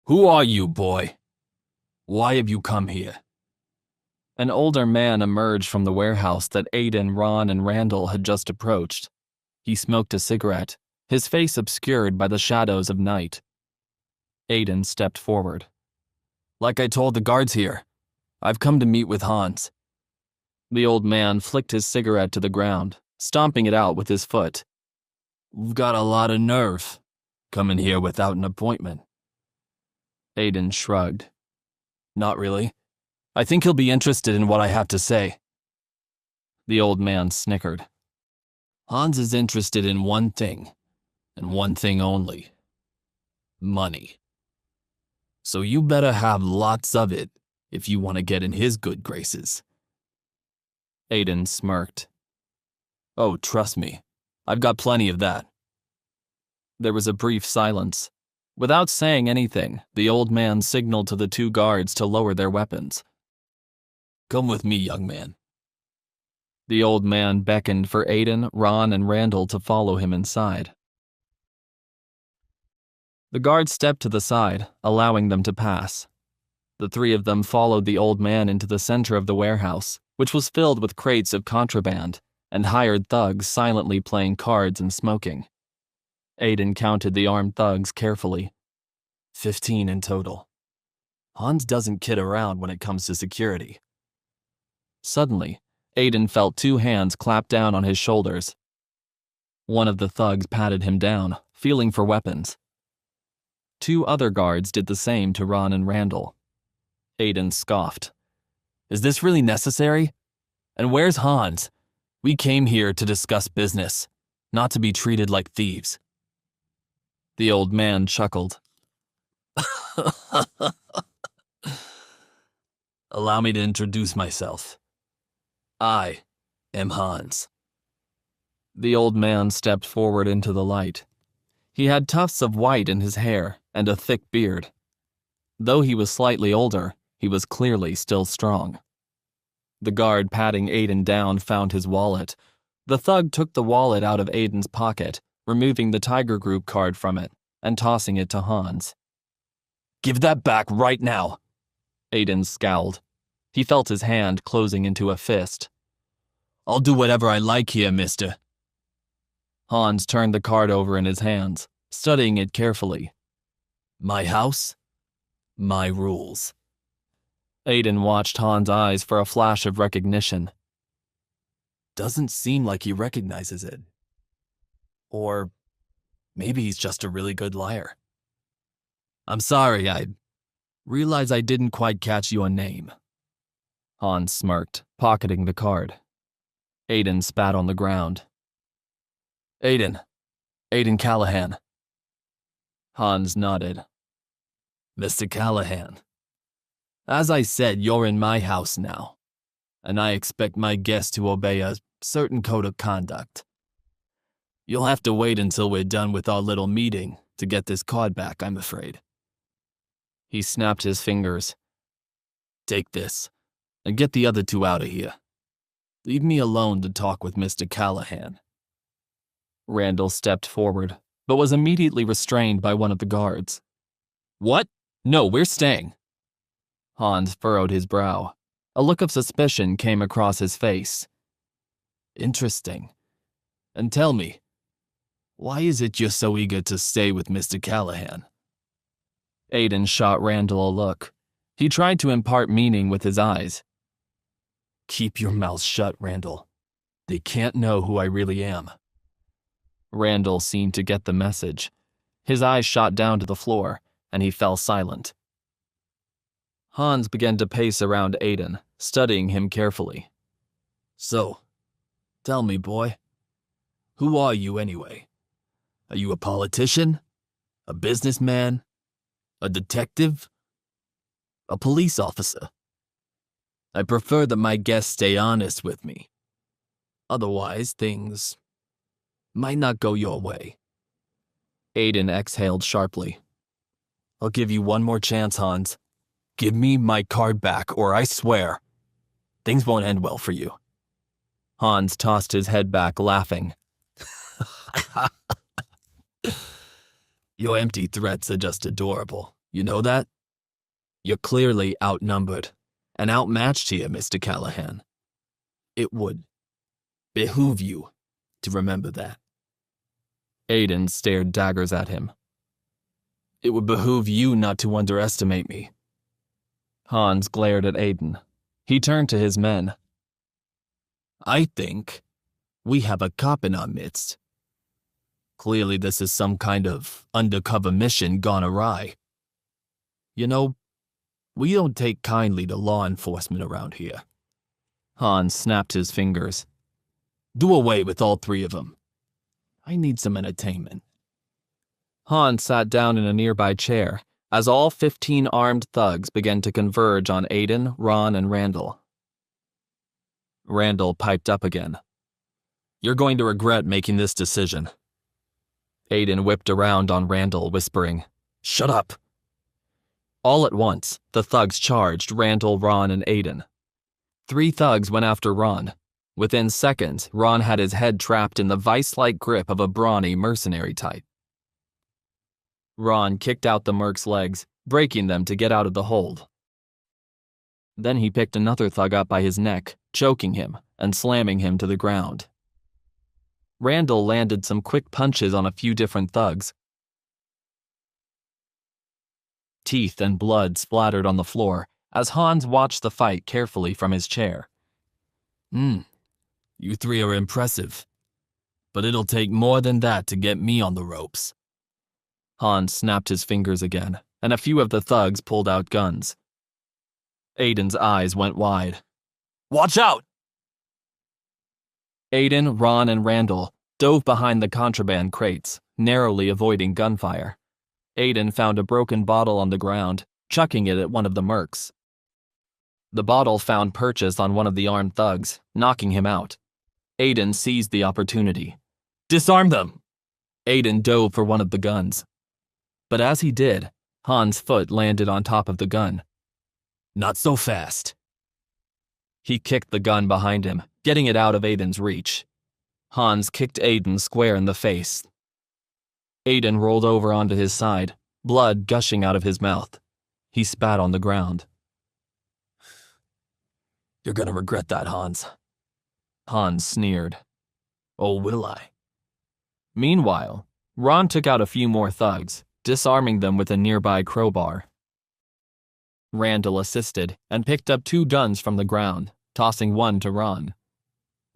Who are you, boy? Why have you come here? An older man emerged from the warehouse that Aiden, Ron, and Randall had just approached. He smoked a cigarette, his face obscured by the shadows of night. Aiden stepped forward. Like I told the guards here, I've come to meet with Hans. The old man flicked his cigarette to the ground, stomping it out with his foot. You've got a lot of nerve, coming here without an appointment. Aiden shrugged. Not really. I think he'll be interested in what I have to say. The old man snickered. Hans is interested in one thing, and one thing only. Money. So you better have lots of it if you want to get in his good graces. Aiden smirked. Oh, trust me, I've got plenty of that. There was a brief silence. Without saying anything, the old man signaled to the two guards to lower their weapons. Come with me, young man. The old man beckoned for Aiden, Ron, and Randall to follow him inside. The guards stepped to the side, allowing them to pass. The three of them followed the old man into the center of the warehouse, which was filled with crates of contraband and hired thugs silently playing cards and smoking. Aiden counted the armed thugs carefully. 15 in total. Hans doesn't kid around when it comes to security. Suddenly, Aiden felt two hands clap down on his shoulders. One of the thugs patted him down, feeling for weapons. Two other guards did the same to Ron and Randall. Aiden scoffed. Is this really necessary? And where's Hans? We came here to discuss business, not to be treated like thieves. The old man chuckled. Allow me to introduce myself. I am Hans. The old man stepped forward into the light. He had tufts of white in his hair and a thick beard. Though he was slightly older, he was clearly still strong. The guard patting Aiden down found his wallet. The thug took the wallet out of Aiden's pocket, removing the Tiger Group card from it and tossing it to Hans. Give that back right now. Aiden scowled. He felt his hand closing into a fist. I'll do whatever I like here, mister. Hans turned the card over in his hands, studying it carefully. My house, my rules. Aiden watched Hans' eyes for a flash of recognition. Doesn't seem like he recognizes it. Or maybe he's just a really good liar. I'm sorry, I realize I didn't quite catch your name. Hans smirked, pocketing the card. Aiden spat on the ground. Aiden Callahan. Hans nodded. Mr. Callahan. As I said, you're in my house now, and I expect my guests to obey a certain code of conduct. You'll have to wait until we're done with our little meeting to get this card back, I'm afraid. He snapped his fingers. Take this, and get the other two out of here. Leave me alone to talk with Mr. Callahan. Randall stepped forward, but was immediately restrained by one of the guards. What? No, we're staying. Hans furrowed his brow. A look of suspicion came across his face. Interesting. And tell me, why is it you're so eager to stay with Mr. Callahan? Aiden shot Randall a look. He tried to impart meaning with his eyes. Keep your mouth shut, Randall. They can't know who I really am. Randall seemed to get the message. His eyes shot down to the floor, and he fell silent. Hans began to pace around Aiden, studying him carefully. So, tell me, boy, who are you anyway? Are you a politician? A businessman? A detective? A police officer? I prefer that my guests stay honest with me. Otherwise, things might not go your way. Aiden exhaled sharply. I'll give you one more chance, Hans. Give me my card back, or I swear, things won't end well for you. Hans tossed his head back, laughing. Your empty threats are just adorable. You know that? You're clearly outnumbered and outmatched here, Mr. Callahan. It would behoove you to remember that. Aiden stared daggers at him. It would behoove you not to underestimate me. Hans glared at Aiden. He turned to his men. I think we have a cop in our midst. Clearly this is some kind of undercover mission gone awry. You know, we don't take kindly to law enforcement around here. Hans snapped his fingers. Do away with all three of them. I need some entertainment. Hans sat down in a nearby chair as all 15 armed thugs began to converge on Aiden, Ron, and Randall. Randall piped up again. You're going to regret making this decision. Aiden whipped around on Randall, whispering, Shut up! All at once, the thugs charged Randall, Ron, and Aiden. 3 thugs went after Ron. Within seconds, Ron had his head trapped in the vice-like grip of a brawny mercenary type. Ron kicked out the merc's legs, breaking them to get out of the hold. Then he picked another thug up by his neck, choking him and slamming him to the ground. Randall landed some quick punches on a few different thugs. Teeth and blood splattered on the floor as Hans watched the fight carefully from his chair. You 3 are impressive, but it'll take more than that to get me on the ropes. Hans snapped his fingers again, and a few of the thugs pulled out guns. Aiden's eyes went wide. Watch out! Aiden, Ron, and Randall dove behind the contraband crates, narrowly avoiding gunfire. Aiden found a broken bottle on the ground, chucking it at one of the mercs. The bottle found purchase on one of the armed thugs, knocking him out. Aiden seized the opportunity. Disarm them! Aiden dove for one of the guns. But as he did, Hans' foot landed on top of the gun. Not so fast. He kicked the gun behind him, getting it out of Aiden's reach. Hans kicked Aiden square in the face. Aiden rolled over onto his side, blood gushing out of his mouth. He spat on the ground. You're gonna regret that, Hans. Hans sneered. Oh, will I? Meanwhile, Ron took out a few more thugs, disarming them with a nearby crowbar. Randall assisted and picked up 2 guns from the ground, tossing one to Ron.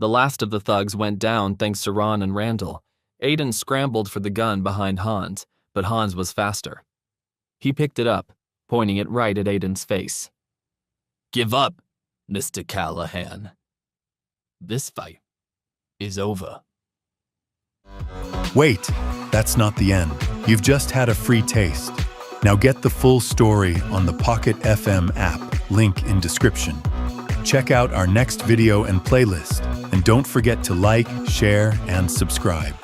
The last of the thugs went down thanks to Ron and Randall. Aiden scrambled for the gun behind Hans, but Hans was faster. He picked it up, pointing it right at Aiden's face. Give up, Mr. Callahan. This fight is over. Wait, that's not the end. You've just had a free taste. Now get the full story on the Pocket FM app, link in description. Check out our next video and playlist, and don't forget to like, share, and subscribe.